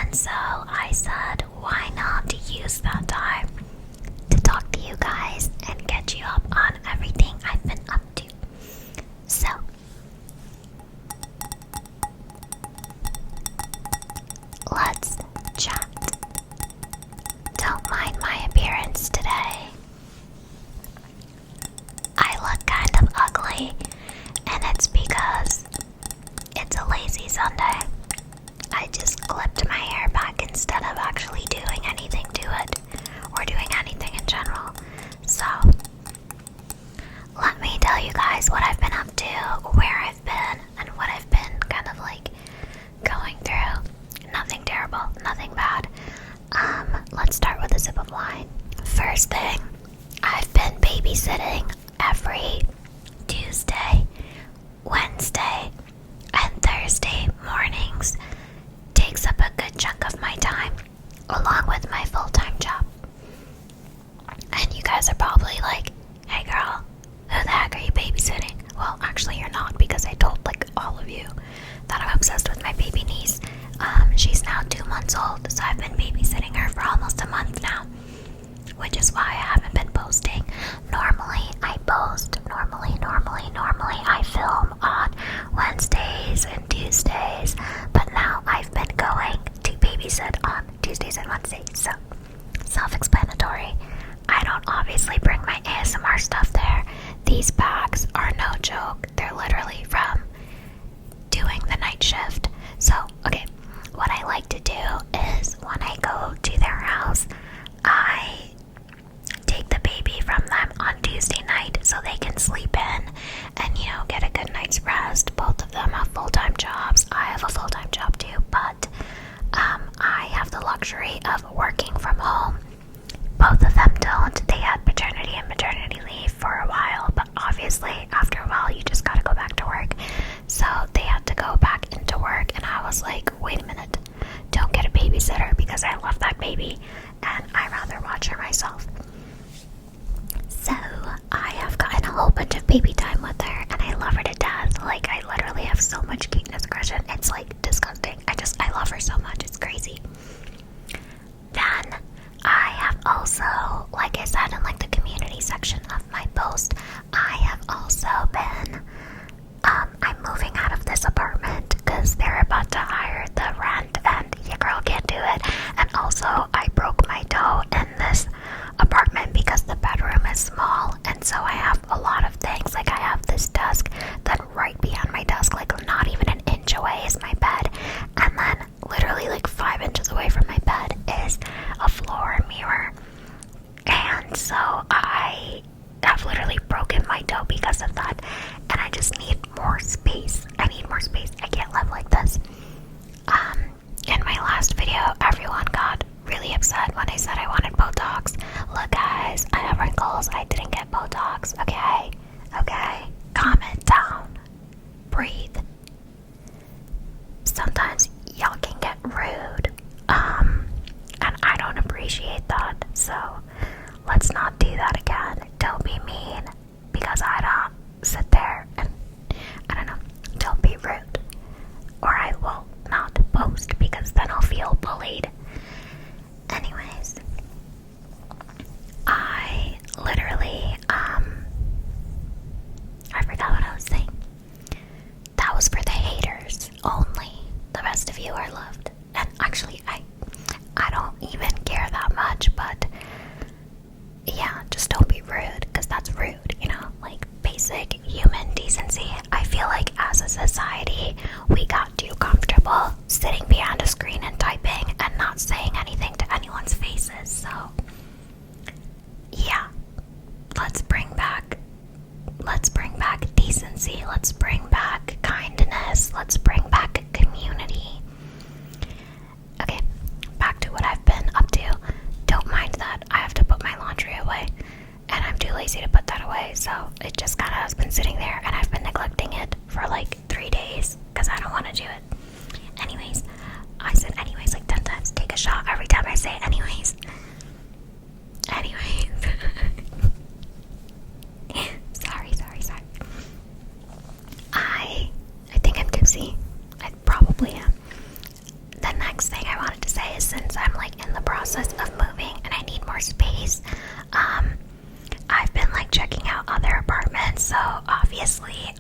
And so I said, why not use that time to talk to you guys and get you up on everything I've been up to. So, let's chat. Don't mind my appearance today. I look kind of ugly, and it's because it's a lazy Sunday. I just clipped my hair back instead of actually doing anything to it, or doing anything in general. So, let me tell you guys what I've been up to, where I've been, and what I've been kind of like going through. Nothing terrible, nothing bad. Let's start with a sip of wine. First thing, I've been babysitting every Tuesday, Wednesday, and Thursday mornings. Takes up a good chunk of my time, along with my full-time job. And you guys are probably like, hey girl, who the heck are you babysitting? Well, actually you're not, because I told like all of you that I'm obsessed with my baby niece. She's now 2 months old, so I've been babysitting her for almost a month now, which is why I haven't been posting. Normally I post, normally I film on Wednesdays and Tuesdays, but now I've been going to babysit on Tuesdays and Wednesdays, so self-explanatory. I don't obviously bring my ASMR stuff there. These bags are no joke. They're literally from doing the night shift. So, okay, what I like to do is when I go to their house, I take the baby from them on Tuesday night so they can sleep in and, you know, get a good night's rest. Both of them have full-time jobs. I have a full-time job too, but I have the luxury of working from home. Both of them don't. They had paternity and maternity leave for a while, but obviously after a while you just gotta go back to work. So they had to go back into work, and I was like, wait a minute, don't get a babysitter because I love that baby and I'd rather watch her myself. So I have gotten a whole bunch of baby time with her, and I love her to death. Like, I literally have so much cuteness aggression. It's like disgusting. I love her so much. It's crazy. Then I have also, like I said in like the community section of my post, I have also been, I'm moving out of this apartment because they're about to hire the rent and your girl can't do it. And also I broke my toe in this apartment because the bedroom is small, and so I have a lot of things. Like, I have this desk, then right behind my desk, like not even an inch away, is my bed, and then literally like 5 inches away from my bed is a floor mirror. And so I have literally broken my toe because of that, and I just need more space. I need more space. I can't live like this. In my last video, everyone got really upset when I said I wanted Botox. Look guys, I have wrinkles. I didn't get Botox. Okay, calm it down. Breathe. Sometimes y'all can get rude. And I don't appreciate that. So let's not do that again. Don't be mean, because I don't sit there and, I don't know, don't be rude. Or I will not post, because then I'll feel bullied. Anyways, I literally, I forgot what I was saying. That was for the haters only. The rest of you are loved. And actually, I don't even care that much, but yeah, just don't be rude, because that's rude, you know, like basic human decency. I feel like as a society, we got too comfortable sitting behind a screen and typing and not saying anything to anyone's faces. So yeah, let's bring back decency, let's bring back kindness, let's bring back community. Okay, back to what I've been up process of moving and I need more space. I've been like checking out other apartments, so obviously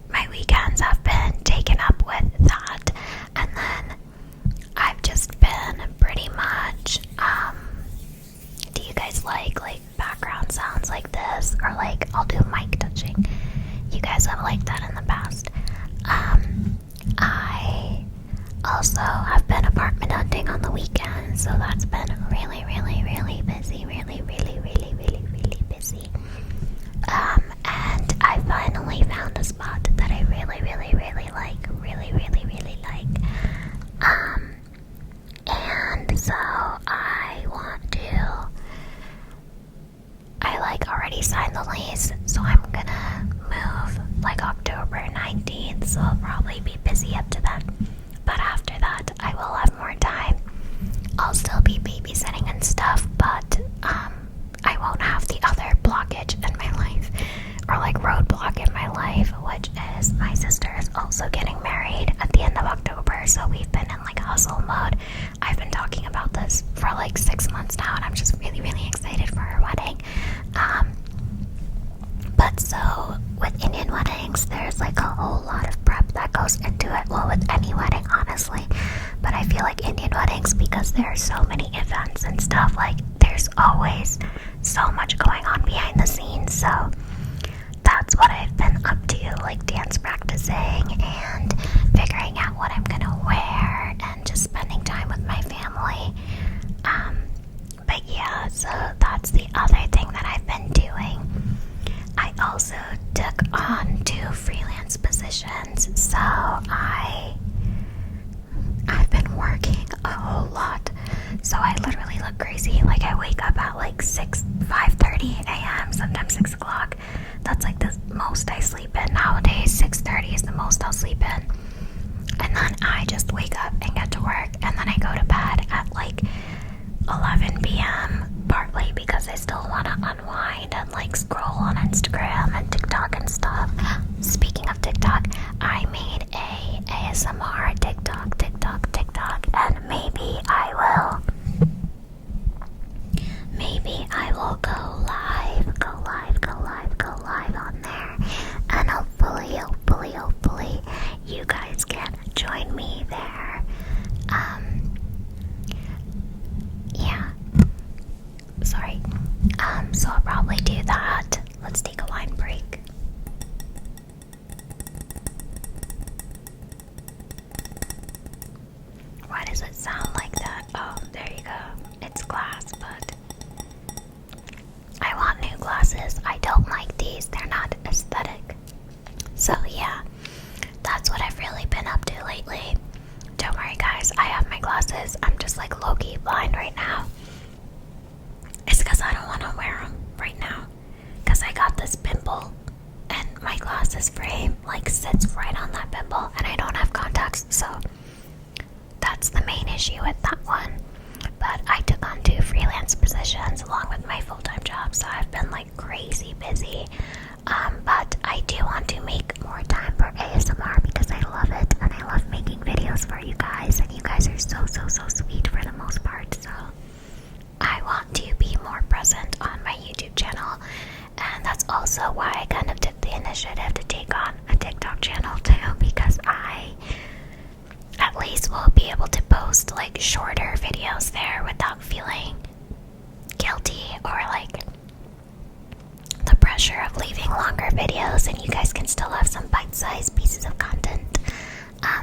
my weekends have been taken up with that, and then I've just been pretty much, do you guys like background sounds like this, or like I'll do mic touching? You guys have liked that in the past. I also have been apartment hunting on the weekend, so that's been really, really, really busy, really, really, really, really, really busy. And I finally found a spot that I really, really, really like, really, really, really like. And so I like already signed the lease, so I'm gonna move like October 19th, so I'll probably be busy up to then. But after that, I will have more time. I'll still be babysitting and stuff, but I won't have the other blockage in my life, or like roadblock in my life, which is my sister is also getting married at the end of October, so we've been in like hustle mode. I've been talking about this for like 6 months now, and I'm just really, really excited for her wedding. But so with Indian weddings, there's like a whole lot of prep that goes into it. Well, with any wedding, honestly. But I feel like Indian weddings, because there are so many events and stuff, like there's always so much going on behind the scenes. So that's what I've been up to, like dance practicing and figuring out what I'm gonna wear and just spending time with my family. But yeah, so that's the other thing that I've been doing. I also took on 2 freelance positions, so I've been working a whole lot. So I literally look crazy. Like I wake up at like 5:30 a.m., sometimes 6 o'clock. That's like the most I sleep in nowadays. 6:30 is the most I'll sleep in. And then I just wake up and get to work, and then I go to bed at like 11 p.m. partly because I still want to unwind and like scroll on Instagram and TikTok and stuff. Speaking of TikTok, I made a ASMR TikTok, and maybe I will go live on there, and hopefully you guys can join me there. Yeah. Sorry. So I'll probably do that. Let's take a wine break. Why does it sound like that? Oh, there you go. It's glass, but I want new glasses. I don't like these. They're not aesthetic. So yeah, that's what I've really been up to lately. Don't worry guys, I have my glasses. I'm just like low-key blind right now. It's because I don't want to wear them right now, because I got this pimple and my glasses frame like sits right on that pimple, and I don't have contacts, so that's the main issue with that one. But I took on 2 freelance positions along with my full-time job, so I've been like crazy busy. But I do want to make more time for ASMR because I love it, and I love making videos for you guys, and you guys are so sweet for the most part. So I want to be more present on my YouTube channel, and that's also why I kind of took the initiative to take on a TikTok channel too, because I at least will be able to post like shorter videos there without feeling guilty or like the pressure of leaving longer videos, and you guys can still have some bite-sized pieces of content.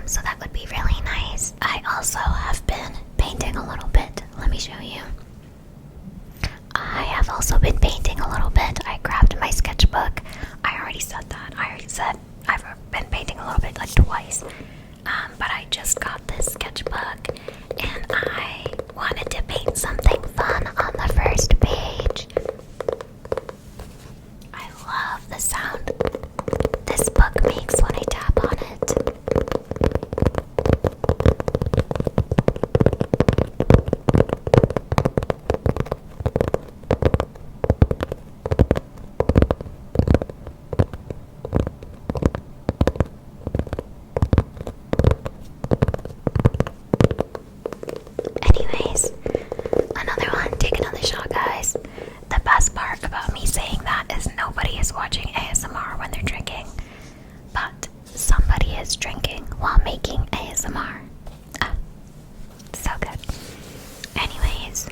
So that would be really nice. I also have been painting a little bit. Let me show you. I have also been painting a little bit. I grabbed my sketchbook. I already said that. I've been painting a little bit like twice. But I just got this sketchbook, and I wanted to paint something fun on the first page. I love the sound this book makes when I tap on it. nobody is watching ASMR when they're drinking, but somebody is drinking while making ASMR. Ah, so good. Anyways,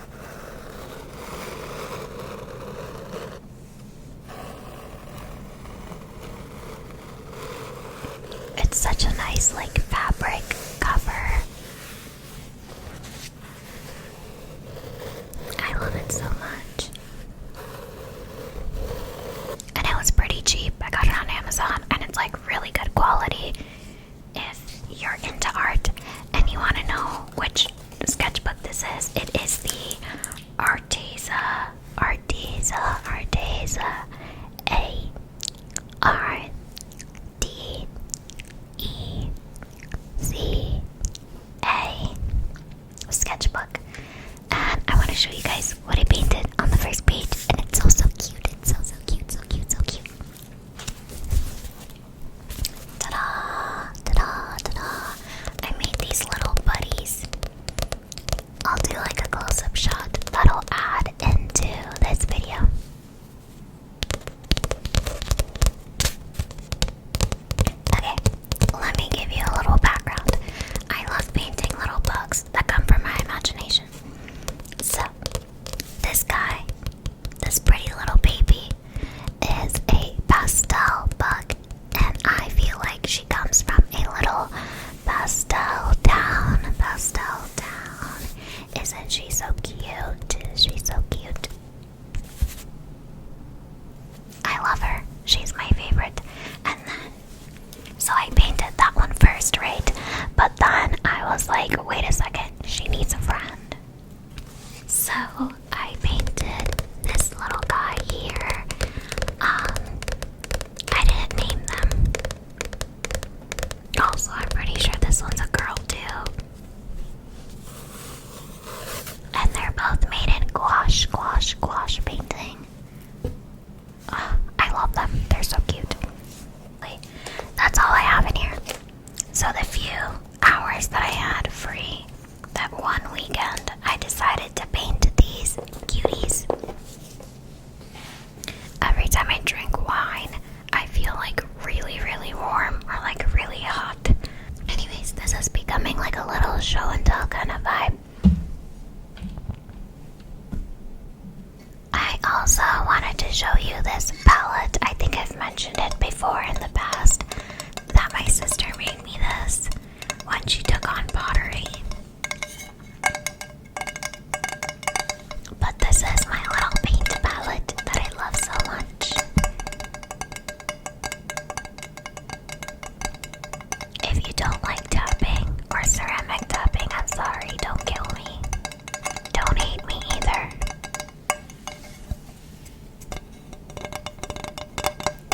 it's such a nice like fabric cover. I love it so much. And it was pretty cheap. I got it on Amazon and it's like really good quality. If you're into art and you want to know which sketchbook this is, it is the Arteza A-R-D-E-Z-A sketchbook. And I want to show you guys what I painted on the first page, and it's so cute. It's so cute, so cute, so cute. Ta-da, ta-da, ta-da. I made these little buddies. I'll do like a close-up shot that'll add into this video. Okay, let me give you a little background. I love painting little bugs that come from my imagination. So, this guy, this pretty little baby, is a pastel bug, and I feel like she comes from a little pastel town. Isn't she so cute? She's so cute. I love her. She's my favorite. And then, so I painted that one first, right? But then I was like, wait a second, she needs a friend. So I painted this little guy here. I didn't name them. Also, I'm pretty sure this one's a girl too. And they're both made in gouache painting. Oh, I love them. They're so cute. That's all I have in here. So the few hours that I had free that one weekend, I decided to paint these cuties. Every time I drink wine, I feel like really warm or like really hot. Anyways, this is becoming like a little show and tell kind of vibe. I also wanted to show you this palette. I think I've mentioned it before in the past that my sister made me this when she took on pottery. But this is my little paint palette that I love so much. If you don't like tapping or ceramic tapping, I'm sorry, don't kill me. Don't hate me either.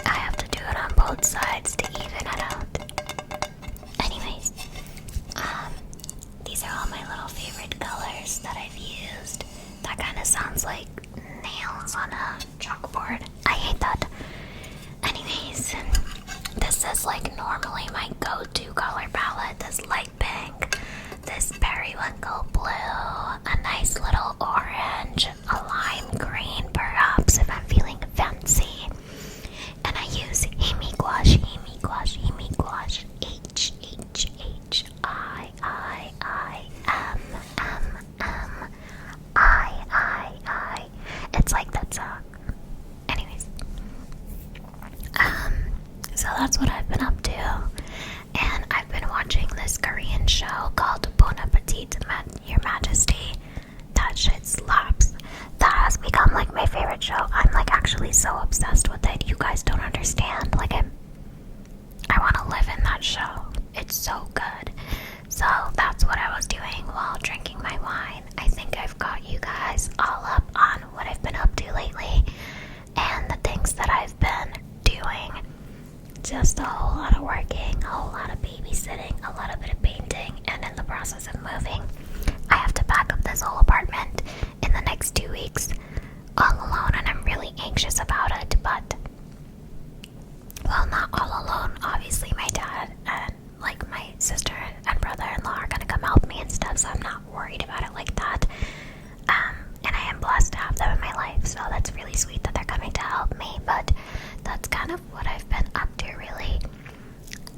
I have to do it on both sides to even it out. Anyways, these are all my little favorite colors that I've used. That kind of sounds like nails on a chalkboard. I hate that. Anyways, this is like normally my go-to color palette. This light pink, this periwinkle blue, a nice little orange, a lime green perhaps if I'm feeling fancy. And I use Amy gouache, H-I-M-M-I. It's like that song. Anyways, so that's what I've been up to. And I've been watching this Korean show called Bon Appetit, Your Majesty. That shit slaps. That has become like my favorite show. I'm like actually so obsessed with it. You guys don't understand. Like I want to live in that show. It's so good. So that's what I was doing while drinking my wine. I think I've got you guys all up on what I've been up to lately and the things that I've been doing. Just a whole lot of working, a whole lot of babysitting, a lot of bit of painting, and in the process of moving. I have to pack up this whole apartment in the next 2 weeks all alone, and I'm really anxious about it, but well, not all alone. Obviously my dad and like my sister and brother-in-law are gonna come help me and stuff, so I'm not worried about it like that. And I am blessed to have them in my life, so that's really sweet that they're coming to help me. But kind of what I've been up to, really.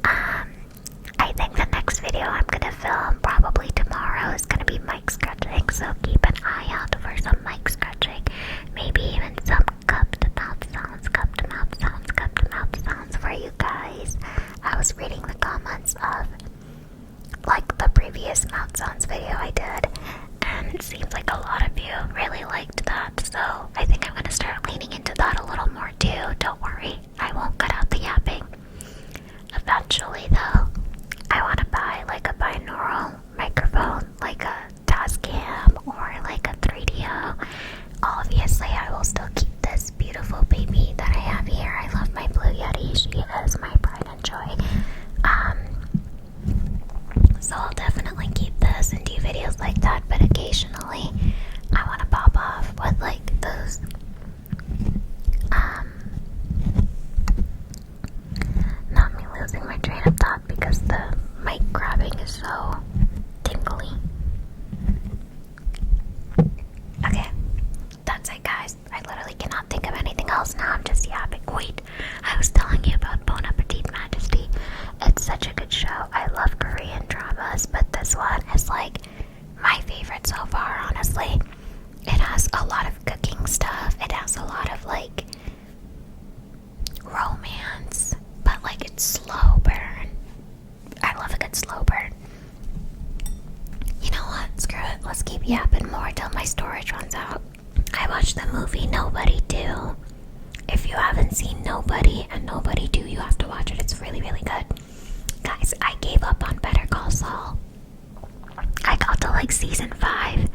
I think the next video I'm gonna film probably tomorrow is gonna be mic scratching, so keep an eye out for some mic scratching. Maybe even some cupped mouth sounds, cupped mouth sounds, cupped mouth sounds for you guys. I was reading the comments of like the previous mouth sounds video I did, and it seems like a lot of you really liked that, so I think I'm gonna start leaning into that a little more too. Don't worry, I won't cut out the yapping. Eventually though, I want to buy like a binaural microphone, like a Tascam or like a 3DO. Obviously, I will still keep this beautiful baby that I have here. I love my Blue Yeti. She is my pride and joy. So I'll definitely keep this and do videos like that, but occasionally I want to pop off with like those not me losing my train of thought because the mic grabbing is so tingly. Okay, that's it guys. I literally cannot think of anything else now. I'm just yapping. Wait, I was telling you about Bon Appetit Majesty. It's such a good show. I love Korean dramas, but this one is like my favorite so far, honestly. It has a lot of cooking stuff. It has a lot of like romance, but like it's slow burn. I love a good slow burn. You know what? Screw it. Let's keep yapping more till my storage runs out. I watched the movie Nobody 2. If you haven't seen Nobody and Nobody 2, you have to watch it. It's really, really good. Guys, I gave up on Better Call Saul. I got to like season 5,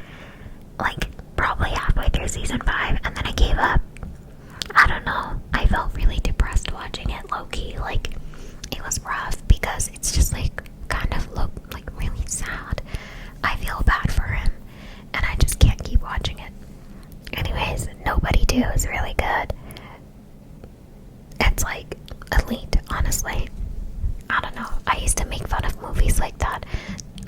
like probably halfway through season 5, and then I gave up. I don't know. I felt really depressed watching it, low-key. Like, it was rough because it's just like kind of like really sad. I feel bad for him, and I just can't keep watching it. Anyways, Nobody 2 is really good. It's like elite, honestly. I don't know. I used to make fun of movies like that.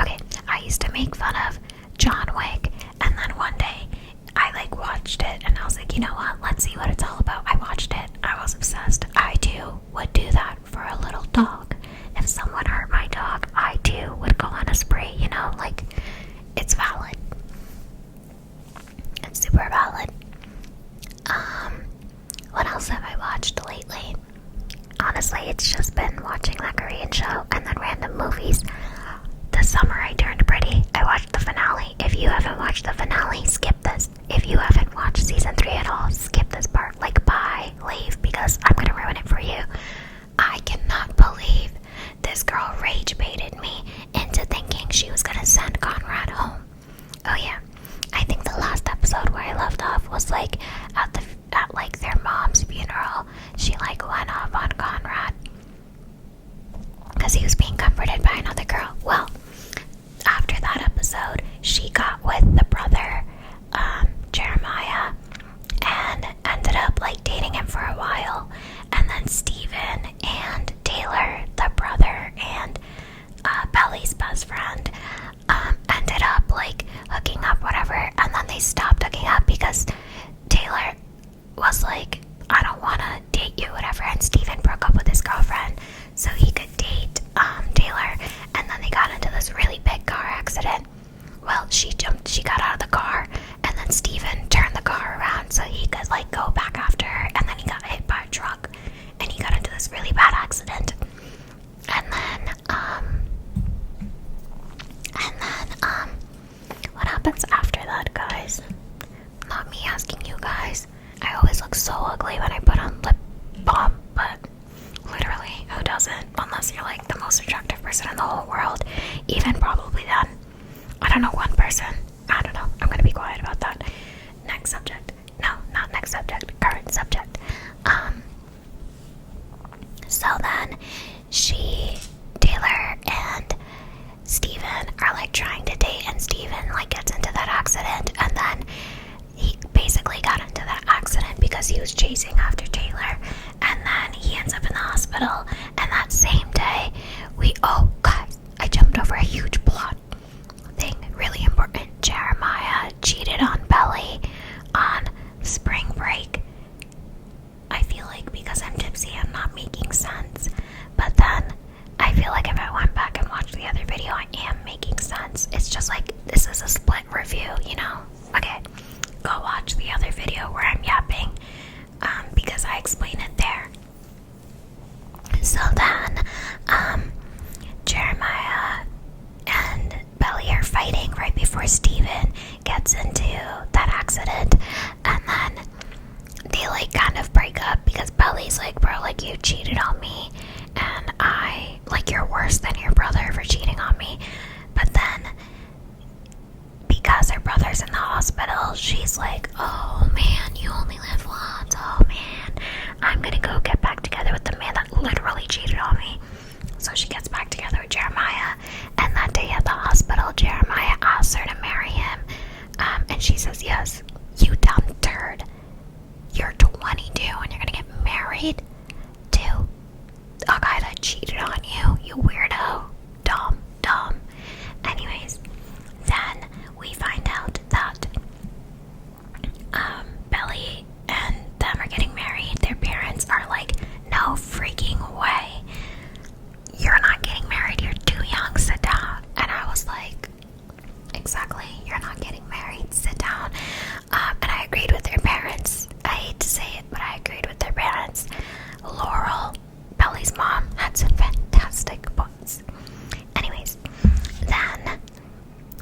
Okay, I used to make fun of John Wick, and then one day I like watched it and I was like, you know what? Let's see what it's all about. I watched it. I was obsessed. I too would do that for a little dog. If someone hurt my dog, I too would go on a spree, you know? Like, it's valid. It's super valid. What else have I watched lately? Honestly, it's just been watching that Korean show and then random movies. This summer I turned pretty. I watched the finale. If you haven't watched the finale, skip this. If you haven't watched season 3 at all, skip this part. Like, bye, leave, because I'm gonna ruin it for you. I cannot believe this girl rage baited me into thinking she was gonna send Conrad home. Oh yeah, I think the last episode where I left off was like at like their mom's funeral. She like went off on Conrad because he was being comforted by another girl. Well, after that episode, she got with the brother, Jeremiah, and ended up like dating him for a while. And then Steven and Taylor, the brother and Belly's best friend, ended up like hooking up, whatever. And then they stopped hooking up because Taylor was like, I don't want to date you, whatever. And Steven broke up with his girlfriend so he could date Taylor. And then they got into this really big car accident. Well, she got out of the car, and then Steven turned the car around so he could like go back after her, and then he got hit by a truck and he got into this really bad accident. And then what happens after that, guys? Not me asking you guys. I always look so ugly when I put on lip balm, but literally, who doesn't? Unless you're like the most attractive person in the whole world. Even probably then. I don't know, one person. I don't know. I'm gonna be quiet about that. Next subject. No, not next subject. Current subject. So then, Taylor and Steven are like trying to date, and Steven like gets into that accident, and then he basically got into that accident because he was chasing after Taylor, and then he ends up in the hospital. And that same day, oh guys, I jumped over a huge plot thing, really important. Jeremiah cheated on Belly on spring break. I feel like because I'm tipsy, I'm not this is a split review, you know. Okay, go watch the other video where I'm yapping, because I explain it there. So then, Jeremiah and Belly are fighting right before Steven gets into that accident, and then they like kind of break up because Belly's like, bro, like you cheated on me, and I like you're worse than your brother for cheating on me. But then because her brother's in the hospital, she's like, oh man, you only live once. Oh man, I'm gonna go get back together with the man that literally cheated on me. So she gets back together with Jeremiah, and that day at the hospital, Jeremiah asks her to marry him, and she says yes. You dumb turd. You're 22 and you're gonna get married to a guy that cheated on you, you weirdo. Dumb. Anyways, then we find out that Belly and them are getting married. Their parents are like, no freaking way. You're not getting married, you're too young, sit down. And I was like, exactly, you're not getting married, sit down. And I agreed with their parents. I hate to say it, but I agreed with their parents. Laurel, Belly's mom, had some fantastic books. Anyways, then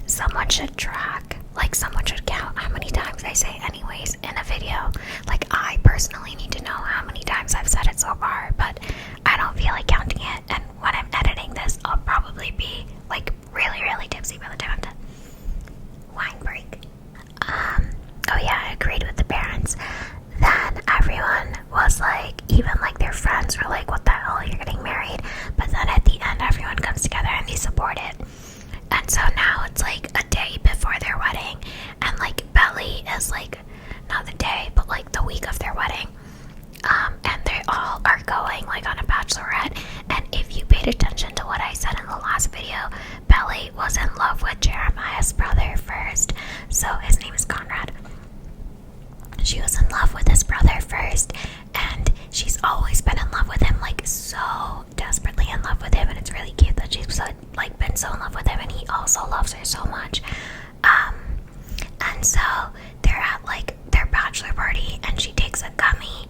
someone should track, like someone should count how many times I say anyways in a video. Like I personally need to know how many times I've said it so far, but I don't feel like counting it, and when I'm editing this, I'll probably be like really, really tipsy by the time I'm done. Wine break. Oh yeah, I agreed with the parents. Then everyone was like, even like their friends were like, what the hell, you're getting married? But then at the end, everyone comes together and they support it. And so now it's like a day before their wedding, and like Belly is like, not the day, but like the week of their wedding. And they all are going like on a bachelorette. And if you paid attention to what I said in the last video, Belly was in love with Jeremiah's brother first. So his name is Conrad. She was in love with his brother first, and she's always been in love with him, like so desperately in love with him, and it's really cute that she's so, like been so in love with him, and he also loves her so much. And so they're at like their bachelor party, and she takes a gummy,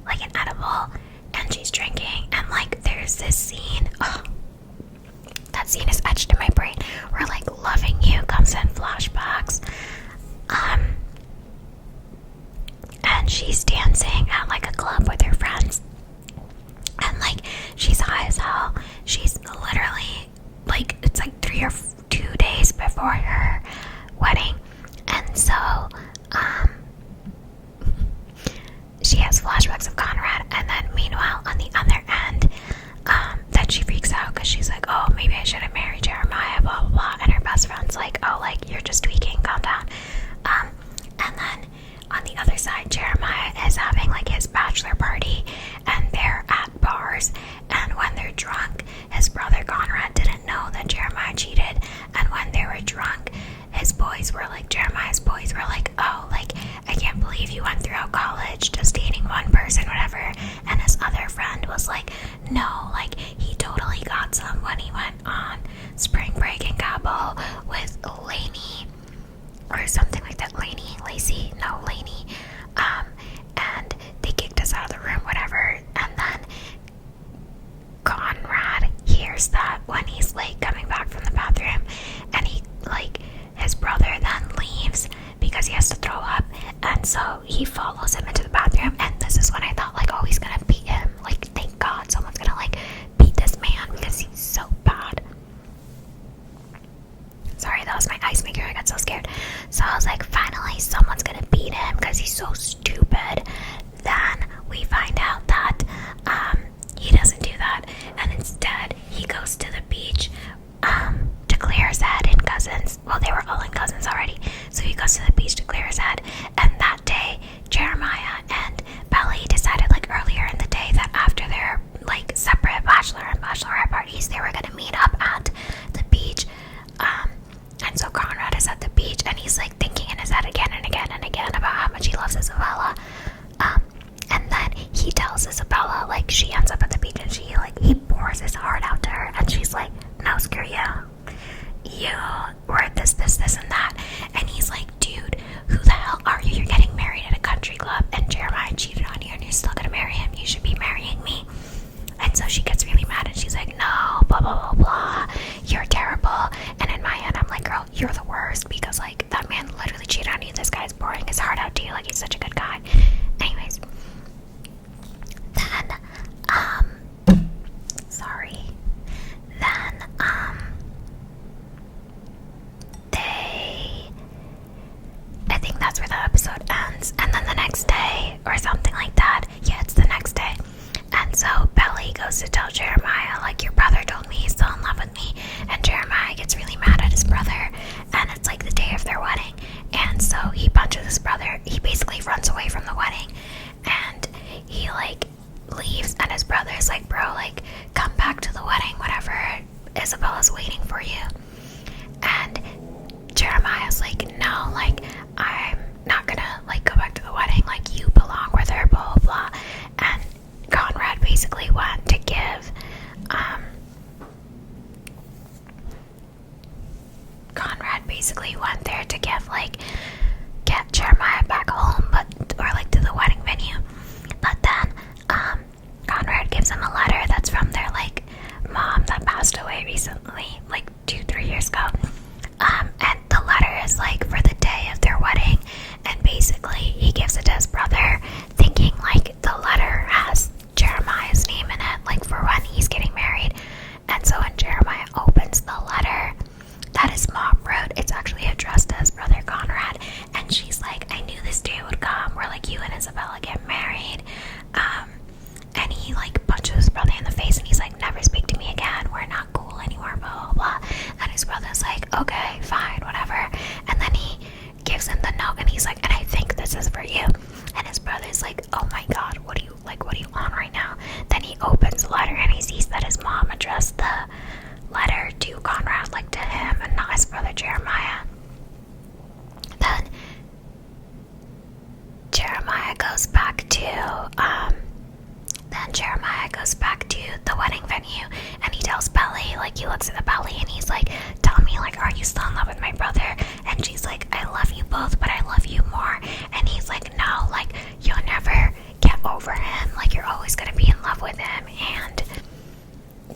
like an edible, and she's drinking, and like there's this scene, that scene is etched in my brain, where like loving you comes in flashbacks. And she's dancing at like a club with her friends, and like she's high as hell. She's literally like, it's like 2 days before her wedding, and so she has flashbacks of Conrad. And then meanwhile on the other end, then she freaks out because she's like, oh, maybe I shouldn't marry Jeremiah, blah blah blah. And her best friend's like, oh, like you're just tweaking, calm down. And then on the other side, Jeremiah is having like his bachelor party, and they're at bars, and when they're drunk, his brother Conrad didn't know that Jeremiah cheated, and when they were drunk, Jeremiah's boys were like, oh, like, I can't believe you went throughout college just dating one person, whatever. And his other friend was like, no, like, he totally got some when he went on spring break in Cabo with Lainey, or something like that. Lacey, and they kicked us out of the room, whatever. And then Conrad hears that when he's like coming back from the bathroom, and he like, his brother then leaves because he has to throw up, and so he follows him into the bathroom. And this is when I thought like, oh, he's gonna beat him, like thank God someone's gonna like beat this man because he's so bad. Sorry, that was my ice maker. I got so scared. So I was like, finally, someone's gonna beat him because he's so stupid. Then we find out that he doesn't do that, and instead he goes to the beach to clear his head in Cousins. Well, they were all in Cousins already, so he goes to the beach to clear his head. And that day, Jeremiah and Belly decided like earlier in the day that after their like separate bachelor and bachelorette parties, they were gonna meet up at the beach. And so Conrad is at the beach, and he's like thinking in his head again and again and again about how much he loves Isabella. And then he tells Isabella, like, she ends up at the beach, and he pours his heart out to her, and she's like, no, screw you. You were this this and that. And he's like, dude, who the hell are you? You're getting married at a country club, and Jeremiah cheated on you, and you're still gonna marry him. You should be marrying me. And so she gets really mad, and she's like, no, blah, blah, blah, blah. You're terrible. And in my head, I'm like, girl, you're the worst, because, like, that man literally cheated on you. This guy's pouring his heart out to you. Like, he's such a good guy. Anyways. Then, sorry. Then, I think that's where the episode ends. And then the next day, or something like that. Yeah, it's the next day. And so Belly goes to tell Jeremiah, like, your brother told me he's still in love with me. And Jeremiah gets really mad at his brother. And it's like the day of their wedding. And so he punches his brother. He basically runs away from the wedding. And he, like, leaves. And his brother's like, bro, like, come back to the wedding, whatever. Isabella's waiting for you. And Jeremiah's like, no, like, I'm not gonna, like, go back to the wedding. Like, you belong with her, blah, blah, blah. And Conrad basically went to give, Conrad basically went there to give, like, get Jeremiah back home, or like to the wedding venue. But then, Conrad gives him a letter that's from their, like, mom that passed away recently, like 2-3 years ago. And the letter is, like, for the day of their wedding, and basically he gives it to his brother, thinking, like, the letter has Jeremiah's name in it, like, for when he's getting married. And so when Jeremiah opens the letter that his mom wrote, it's actually addressed to his brother Conrad, and she's like, I knew this day would come where, like, you and Isabella get married. And he, like, punches his brother in the face, and he's like, never speak to me again, we're not cool anymore, blah, blah, blah. And his brother's like, okay, fine, whatever. And then he gives him the note, and he's like, and I think this is for you. And his brother's like, oh my god, what are you on right now? Then he opens the letter, and he sees that his mom addressed the letter to Conrad, like, to him, and not his brother Jeremiah. Then Jeremiah goes back to the wedding venue, and he tells Belly, like, he looks at the Belly, and he's like, tell me, like, are you still in love with my brother? And she's like, I love you both, but I love you more. And he's like, no, like, you'll never get over him, like, you're always gonna be in love with him, and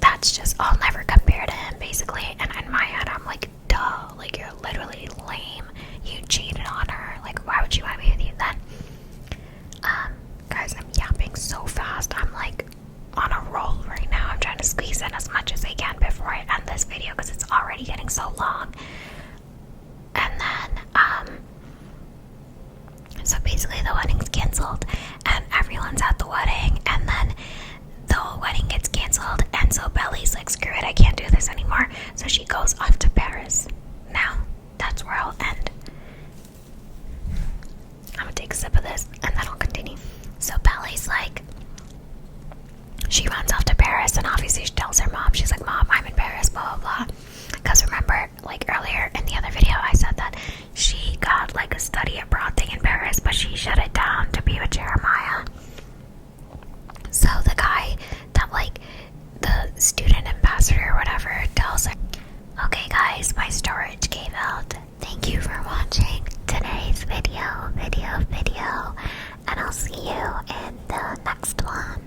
that's just, I'll never compare to him, basically. And in my head, I'm like, duh, like, you're literally lame, you cheated on her, like, why would she want to be with you then? Guys, I'm yapping so fast, I'm like on a roll right now. I'm trying to squeeze in as much as I can before I end this video, because it's already getting so long. And then, so basically the wedding's canceled, and everyone's at the wedding, and then the whole wedding gets canceled, and so Belly's like, screw it, I can't do this anymore. So she goes off to Paris. Now, that's where I'll end. I'm gonna take a sip of this, and then I'll continue. So Belly's like, she runs off to Paris, and obviously she tells her mom, she's like, Mom, I'm in Paris, blah, blah, blah. Because remember, like, earlier in the other video, I said that she got, like, a study abroad thing in Paris, but she shut it down to be with Jeremiah. So the guy that, like, the student ambassador or whatever tells her, okay guys, my storage gave out. Thank you for watching today's video, and I'll see you in the next one.